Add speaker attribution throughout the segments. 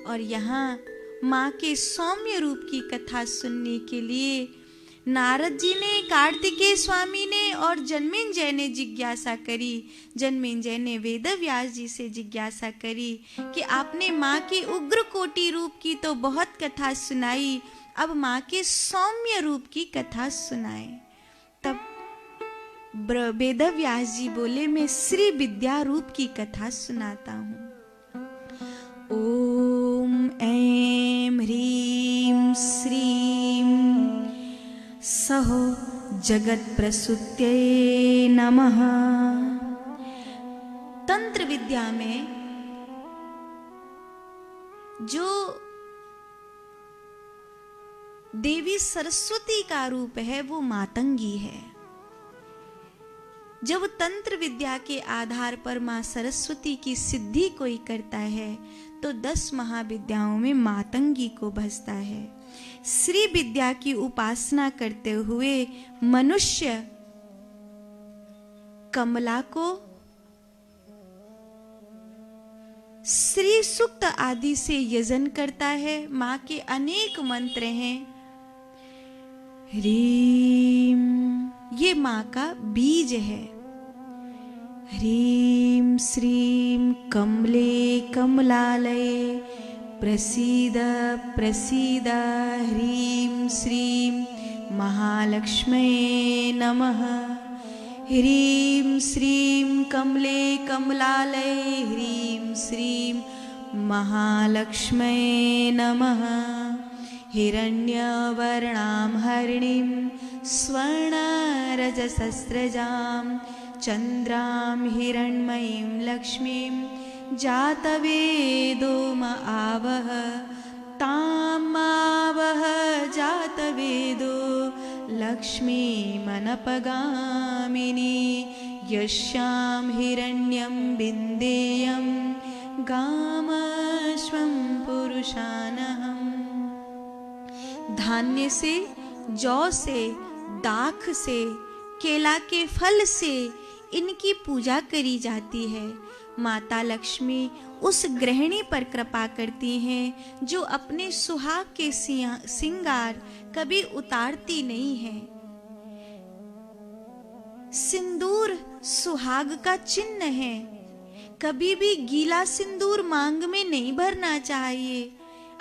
Speaker 1: और यहाँ माँ के सौम्य रूप की कथा सुनने के लिए नारद जी ने, कार्तिकेय स्वामी ने और जन्मेंजय ने जिज्ञासा करी। जन्मेंजय ने वेदव्यास जी से जिज्ञासा करी कि आपने माँ की उग्र कोटि रूप की तो बहुत कथा सुनाई, अब माँ के सौम्य रूप की कथा सुनाए। तब वेदव्यास जी बोले, मैं श्री विद्या रूप की कथा सुनाता हूँ। ओम ऐं ह्रीं श्रीं सहो जगत प्रसूत्यै नमः। तंत्र विद्या में जो देवी सरस्वती का रूप है वो मातंगी है। जब तंत्र विद्या के आधार पर माँ सरस्वती की सिद्धि कोई करता है तो 10 महाविद्याओं में मातंगी को भजता है। श्री विद्या की उपासना करते हुए मनुष्य कमला को श्री सूक्त आदि से यजन करता है। माँ के अनेक मंत्र हैं। ह्रीं, ये माँ का बीज है। ह्रीं श्रीं कमले कमलालये प्रसीद प्रसीद। ह्रीं श्रीं महालक्ष्म्यै नमः। ह्रीं श्रीं कमले कमलालये ह्रीं श्रीं महालक्ष्म्यै नमः। हिरण्यवर्णां हरिणीं स्वर्णरजसस्रजां चन्द्रां हिरण्मयीं लक्ष्मीं जातवेदो म आवह तामावह जातवेदो लक्ष्मीमनपगामिनी यस्यां हिरण्यं विन्देयं गामश्वं पुरुषानहम्। धान्य से, जौ से, दाख से, केला के फल से इनकी पूजा करी जाती है। माता लक्ष्मी उस गृहिणी पर कृपा करती हैं जो अपने सुहाग के सिंगार कभी उतारती नहीं है। सिंदूर सुहाग का चिन्ह है। कभी भी गीला सिंदूर मांग में नहीं भरना चाहिए।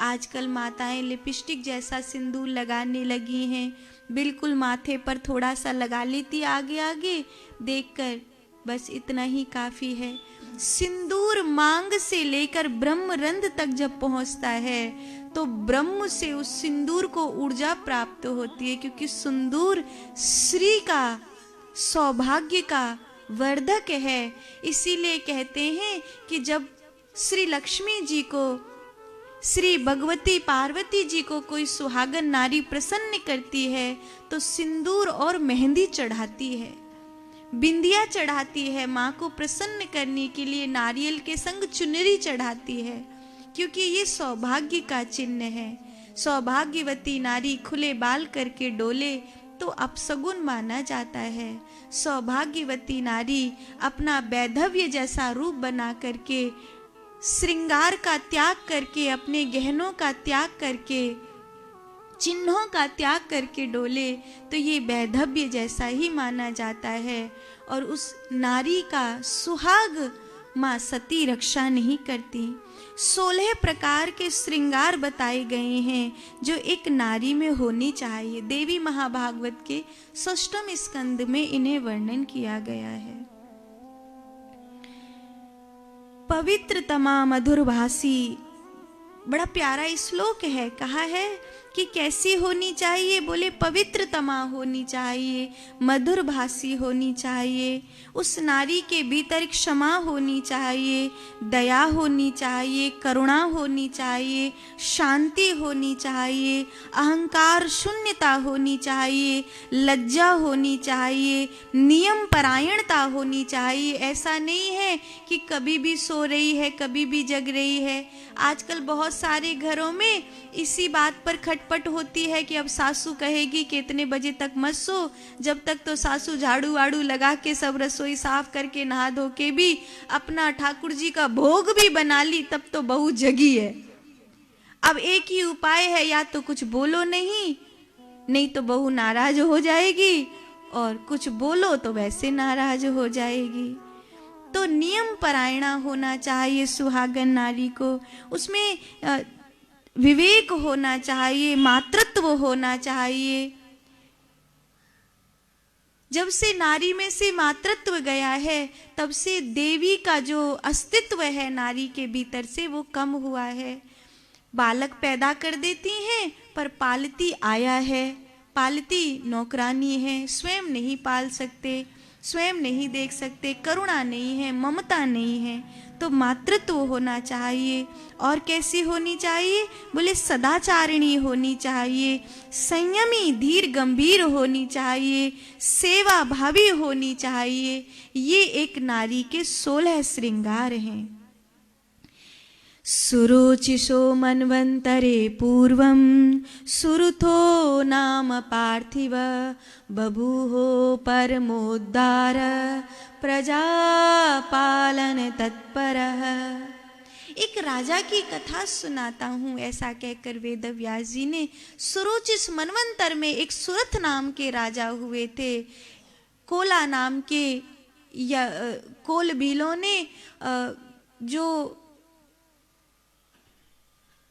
Speaker 1: आजकल माताएं लिपस्टिक जैसा सिंदूर लगाने लगी हैं। बिल्कुल माथे पर थोड़ा सा लगा लेती आगे आगे देखकर, बस इतना ही काफी है। सिंदूर मांग से लेकर ब्रह्मरंध्र तक जब पहुंचता है तो ब्रह्म से उस सिंदूर को ऊर्जा प्राप्त होती है, क्योंकि सिंदूर श्री का, सौभाग्य का वर्धक है। इसीलिए कहते हैं कि जब श्री लक्ष्मी जी को, श्री भगवती पार्वती जी को कोई सुहागन नारी प्रसन्न करती है तो सिंदूर और मेहंदी चढ़ाती है, बिंदिया चढ़ाती है। माँ को प्रसन्न करने के लिए नारियल के संग चुनरी चढ़ाती है, क्योंकि ये सौभाग्य का चिन्ह है। सौभाग्यवती नारी खुले बाल करके डोले तो अपशगुन माना जाता है। सौभाग्यवती नारी अपना वैधव्य जैसा रूप बना करके, श्रृंगार का त्याग करके, अपने गहनों का त्याग करके, चिन्हों का त्याग करके डोले तो ये वैधव्य जैसा ही माना जाता है। और उस नारी का सुहाग माँ सती रक्षा नहीं करती। 16 प्रकार के श्रृंगार बताए गए हैं जो एक नारी में होनी चाहिए। देवी महाभागवत के 6वें स्कंद में इन्हें वर्णन किया गया है। पवित्रतमा मधुरभाषी, बड़ा प्यारा श्लोक है। कहा है कि कैसी होनी चाहिए? बोले पवित्रतमा होनी चाहिए, मधुरभाषी होनी चाहिए, उस नारी के भीतर क्षमा होनी चाहिए, दया होनी चाहिए, करुणा होनी चाहिए, शांति होनी चाहिए, अहंकार शून्यता होनी चाहिए, लज्जा होनी चाहिए, नियम परायणता होनी चाहिए। ऐसा नहीं है कि कभी भी सो रही है, कभी भी जग रही है। आजकल बहुत सारे घरों में इसी बात पर खटपट होती है कि अब सासू कहेगी कि इतने बजे तक मत सो, जब तक तो सासू झाड़ू वाड़ू लगा के सब रसोई साफ करके नहा धो के भी अपना ठाकुर जी का भोग भी बना ली, तब तो बहू जगी है। अब एक ही उपाय है, या तो कुछ बोलो नहीं, नहीं तो बहू नाराज हो जाएगी, और कुछ बोलो तो वैसे नाराज हो जाएगी। तो नियम परायणा होना चाहिए सुहागन नारी को, उसमें विवेक होना चाहिए, मातृत्व होना चाहिए। जब से नारी में से मातृत्व गया है, तब से देवी का जो अस्तित्व है नारी के भीतर से वो कम हुआ है। बालक पैदा कर देती हैं, पर पालती आया है, पालती नौकरानी है, स्वयं नहीं पाल सकते, स्वयं नहीं देख सकते, करुणा नहीं है, ममता नहीं है। तो मातृत्व होना चाहिए। और कैसी होनी चाहिए? बोले सदाचारिणी होनी चाहिए, संयमी धीर गंभीर होनी चाहिए, सेवा भावी होनी चाहिए। ये एक नारी के 16 श्रृंगार हैं। सुरुचिषो मन्वन्तरे पूर्वं सुरुथो नाम पार्थिव बभूवो परमोद्धार प्रजापालन तत्परः। एक राजा की कथा सुनाता हूँ, ऐसा कहकर वेद व्यास जी ने सुरुचिस मनवंतर में एक सुरथ नाम के राजा हुए थे। कोला नाम के या कोल भीलों ने जो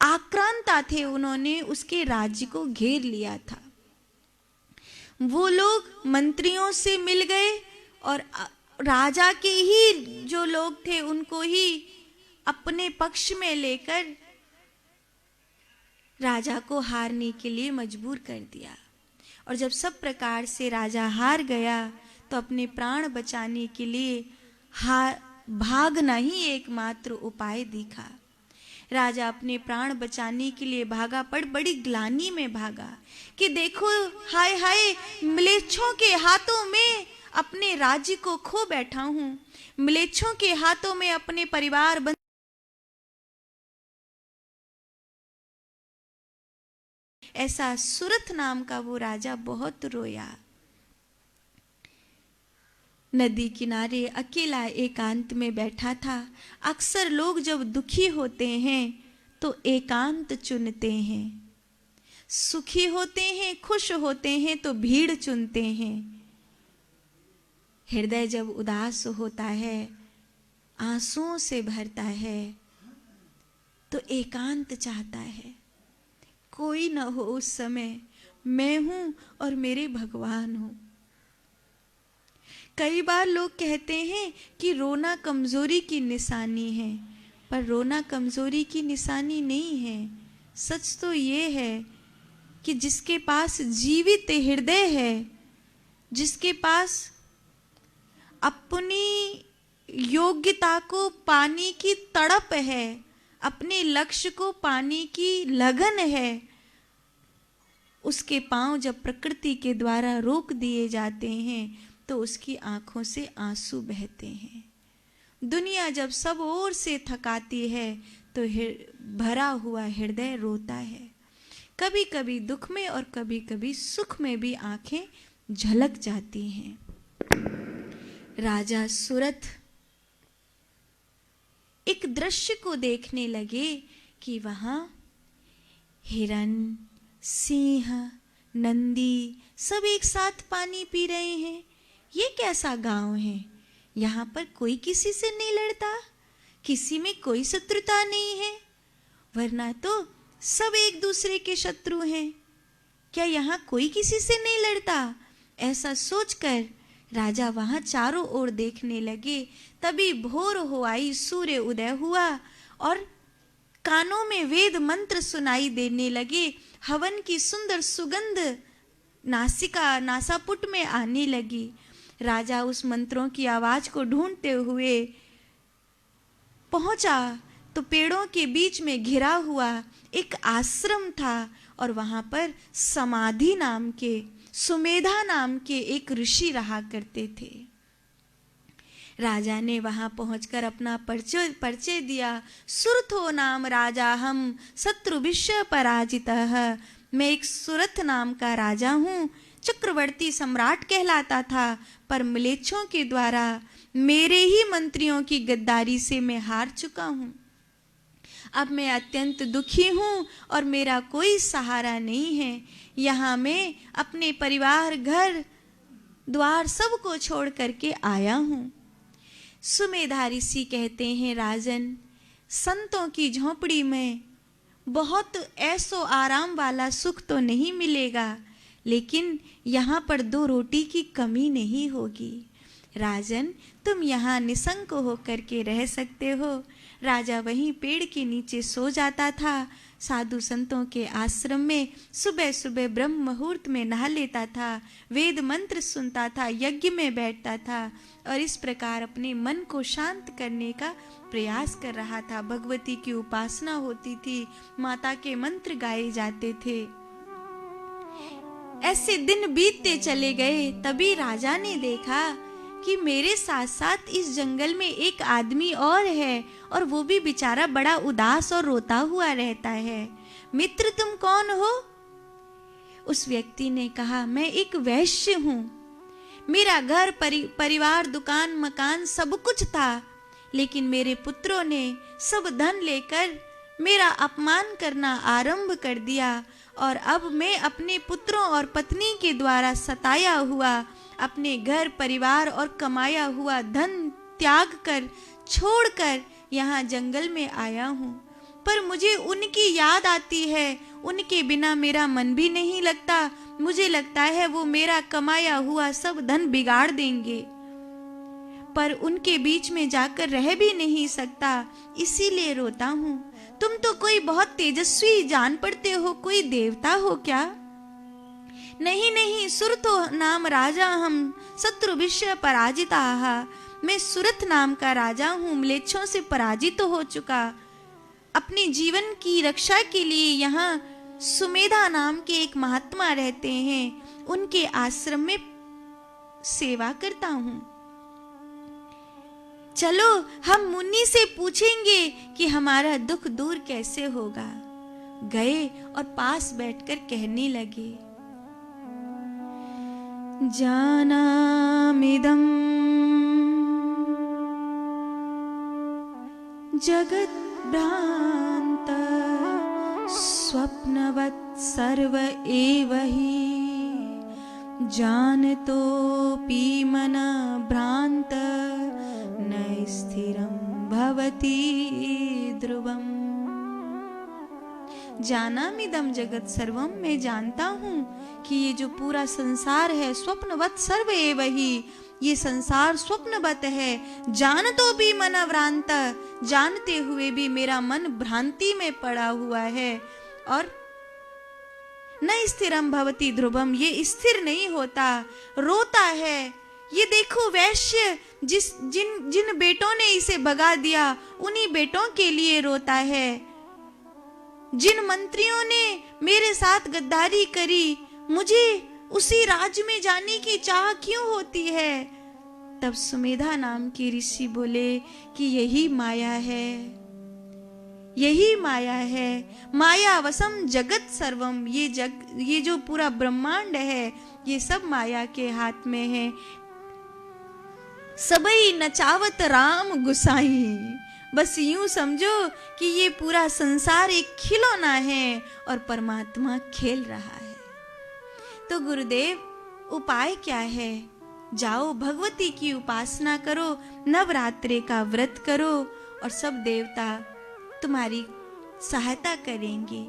Speaker 1: आक्रांता थे, उन्होंने उसके राज्य को घेर लिया था। वो लोग मंत्रियों से मिल गए और राजा के ही जो लोग थे उनको ही अपने पक्ष में लेकर राजा को हारने के लिए मजबूर कर दिया। और जब सब प्रकार से राजा हार गया तो अपने प्राण बचाने के लिए भागना ही एकमात्र उपाय दिखा। राजा अपने प्राण बचाने के लिए भागा, पर बड़ी ग्लानि में भागा कि देखो हाय हाय, म्लेच्छों के हाथों में अपने राज्य को खो बैठा हूं, म्लेच्छों के हाथों में अपने परिवार बंद। ऐसा सुरथ नाम का वो राजा बहुत रोया। नदी किनारे अकेला एकांत में बैठा था। अक्सर लोग जब दुखी होते हैं तो एकांत चुनते हैं, सुखी होते हैं, खुश होते हैं तो भीड़ चुनते हैं। हृदय जब उदास होता है, आंसुओं से भरता है, तो एकांत चाहता है, कोई न हो उस समय, मैं हूं और मेरे भगवान हूं। कई बार लोग कहते हैं कि रोना कमजोरी की निशानी है, पर रोना कमजोरी की निशानी नहीं है। सच तो ये है कि जिसके पास जीवित हृदय है, जिसके पास अपनी योग्यता को पाने की तड़प है, अपने लक्ष्य को पाने की लगन है, उसके पांव जब प्रकृति के द्वारा रोक दिए जाते हैं तो उसकी आंखों से आंसू बहते हैं। दुनिया जब सब ओर से थकाती है तो भरा हुआ हृदय रोता है। कभी कभी दुख में और कभी कभी सुख में भी आंखें झलक जाती हैं। राजा सुरथ एक दृश्य को देखने लगे कि वहां हिरन, सिंह, नंदी सब एक साथ पानी पी रहे हैं। ये कैसा गांव है? यहाँ पर कोई किसी से नहीं लड़ता, किसी में कोई शत्रुता नहीं है, वरना तो सब एक दूसरे के शत्रु हैं। क्या यहाँ कोई किसी से नहीं लड़ता? ऐसा सोचकर राजा वहां चारों ओर देखने लगे। तभी भोर हो आई, सूर्य उदय हुआ और कानों में वेद मंत्र सुनाई देने लगे। हवन की सुंदर सुगंध नासापुट में आने लगी। राजा उस मंत्रों की आवाज को ढूंढते हुए पहुंचा तो पेड़ों के बीच में घिरा हुआ एक आश्रम था और वहां पर समाधि नाम के, सुमेधा नाम के एक ऋषि रहा करते थे। राजा ने वहां पहुंचकर अपना परिचय दिया। सुरथो नाम राजा हम शत्रु विश्व पराजितः। मैं एक सुरथ नाम का राजा हूँ, चक्रवर्ती सम्राट कहलाता था, पर म्लेच्छों के द्वारा मेरे ही मंत्रियों की गद्दारी से मैं हार चुका हूँ। अब मैं अत्यंत दुखी हूँ और मेरा कोई सहारा नहीं है। यहाँ मैं अपने परिवार, घर द्वार सब को छोड़ करके आया हूँ। सुमेधा ऋषि कहते हैं, राजन, संतों की झोंपड़ी में बहुत ऐसो आराम वाला सुख तो नहीं मिलेगा, लेकिन यहाँ पर 2 रोटी की कमी नहीं होगी। राजन, तुम यहाँ निसंक होकर के रह सकते हो। राजा वहीं पेड़ के नीचे सो जाता था। साधु संतों के आश्रम में सुबह सुबह ब्रह्म मुहूर्त में नहा लेता था, वेद मंत्र सुनता था, यज्ञ में बैठता था और इस प्रकार अपने मन को शांत करने का प्रयास कर रहा था। भगवती की उपासना होती थी, माता के मंत्र गाए जाते थे। ऐसे दिन बीतते चले गए। तभी राजा ने देखा कि मेरे साथ साथ इस जंगल में एक आदमी और है और वो भी बेचारा बड़ा उदास और रोता हुआ रहता है। मित्र, तुम कौन हो? उस व्यक्ति ने कहा, मैं एक वैश्य हूँ। मेरा घर परिवार, दुकान, मकान सब कुछ था, लेकिन मेरे पुत्रों ने सब धन लेकर मेरा अपमान करना आरंभ कर दिया और अब मैं अपने पुत्रों और पत्नी के द्वारा सताया हुआ अपने घर परिवार और कमाया हुआ धन त्याग कर, छोड़कर यहाँ जंगल में आया हूँ। पर मुझे उनकी याद आती है, उनके बिना मेरा मन भी नहीं लगता। मुझे लगता है वो मेरा कमाया हुआ सब धन बिगाड़ देंगे, पर उनके बीच में जाकर रह भी नहीं सकता, इसीलिए रोता हूँ। तुम तो कोई बहुत तेजस्वी जान पड़ते हो, कोई देवता हो क्या? नहीं नहीं, सुरतो नाम राजा हम, शत्रु विषय पराजिता। मैं सुरथ नाम का राजा हूँ, म्लेच्छों से पराजित हो चुका। अपने जीवन की रक्षा के लिए यहाँ सुमेधा नाम के एक महात्मा रहते हैं, उनके आश्रम में सेवा करता हूँ। चलो हम मुनि से पूछेंगे कि हमारा दुख दूर कैसे होगा। गए और पास बैठकर कहने लगे, जानामिदं जगत् भ्रांत स्वप्नवत् सर्व एव हि, जानतोऽपि मन भ्रांत न स्थिरं भवति ध्रुवम्। जानामिदं जगत सर्वम, मैं जानता हूँ कि ये जो पूरा संसार है, स्वप्नवत् सर्व एव हि, ये संसार स्वप्नवत है। जानतो भी मन भ्रांत, जानते हुए भी मेरा मन भ्रांति में पड़ा हुआ है। और न स्थिरम भवति ध्रुवम, ये स्थिर नहीं होता, रोता है। ये देखो वैश्य, जिन बेटों ने इसे भगा दिया, उन्हीं बेटों के लिए रोता है। जिन मंत्रियों ने मेरे साथ गद्दारी करी, मुझे उसी राज्य में जाने की चाह क्यों होती है? तब सुमेधा नाम के ऋषि बोले कि यही माया है, यही माया है। माया वसम जगत सर्वम, ये जो पूरा ब्रह्मांड है, ये सब माया के हाथ में है। सबई नचावत राम गुसाई, बस यूं समझो कि ये पूरा संसार एक खिलौना है और परमात्मा खेल रहा है। तो गुरुदेव उपाय क्या है? जाओ भगवती की उपासना करो, नवरात्रि का व्रत करो और सब देवता तुम्हारी सहायता करेंगे।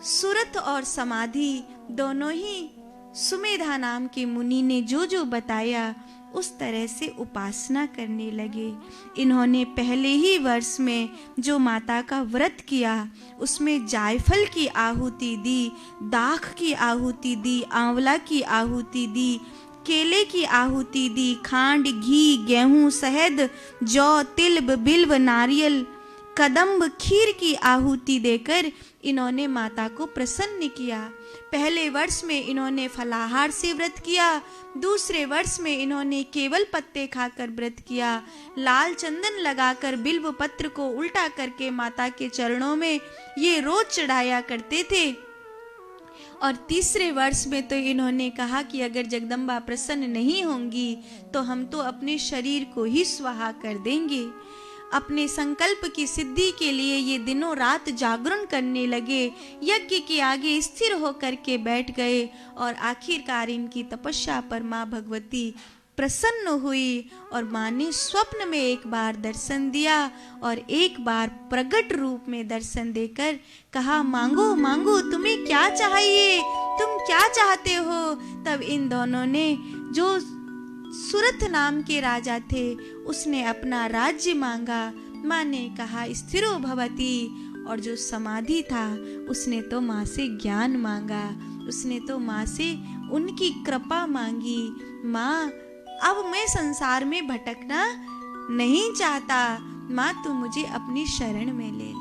Speaker 1: सुरत और समाधि दोनों ही सुमेधा नाम के मुनि ने जो जो बताया उस तरह से उपासना करने लगे। इन्होंने पहले ही वर्ष में जो माता का व्रत किया उसमें जायफल की आहुति दी, दाख की आहुति दी, आंवला की आहुति दी, केले की आहुति दी, खांड, घी, गेहूं, शहद, जौ, तिल, बिल्व, नारियल, कदम्ब, खीर की आहुति देकर इन्होंने माता को प्रसन्न किया। पहले वर्ष में इन्होंने फलाहार से व्रत किया, दूसरे वर्ष में इन्होंने केवल पत्ते खाकर व्रत किया, लाल चंदन लगाकर बिल्व पत्र को उल्टा करके माता के चरणों में ये रोज चढ़ाया करते थे। और तीसरे वर्ष में तो इन्होंने कहा कि अगर जगदम्बा प्रसन्न नहीं होंगी तो हम तो अपने शरीर को ही स्वाहा कर देंगे। अपने संकल्प की सिद्धि के लिए ये दिनों रात जागरण करने लगे, यज्ञ के आगे स्थिर होकर के बैठ गए और आखिरकार इनकी तपस्या पर माँ भगवती प्रसन्न हुई और माँ ने स्वप्न में एक बार दर्शन दिया और एक बार प्रकट रूप में दर्शन देकर कहा, मांगो मांगो, तुम्हें क्या चाहिए, तुम क्या चाहते हो। तब इन दोनों ने, जो सुरथ नाम के राजा थे, उसने अपना राज्य मांगा। माँ ने कहा स्थिरो भवती, और जो समाधि था उसने तो माँ से ज्ञान मांगा, उसने तो माँ से उनकी कृपा मांगी। माँ अब मैं संसार में भटकना नहीं चाहता, माँ तू मुझे अपनी शरण में ले ले।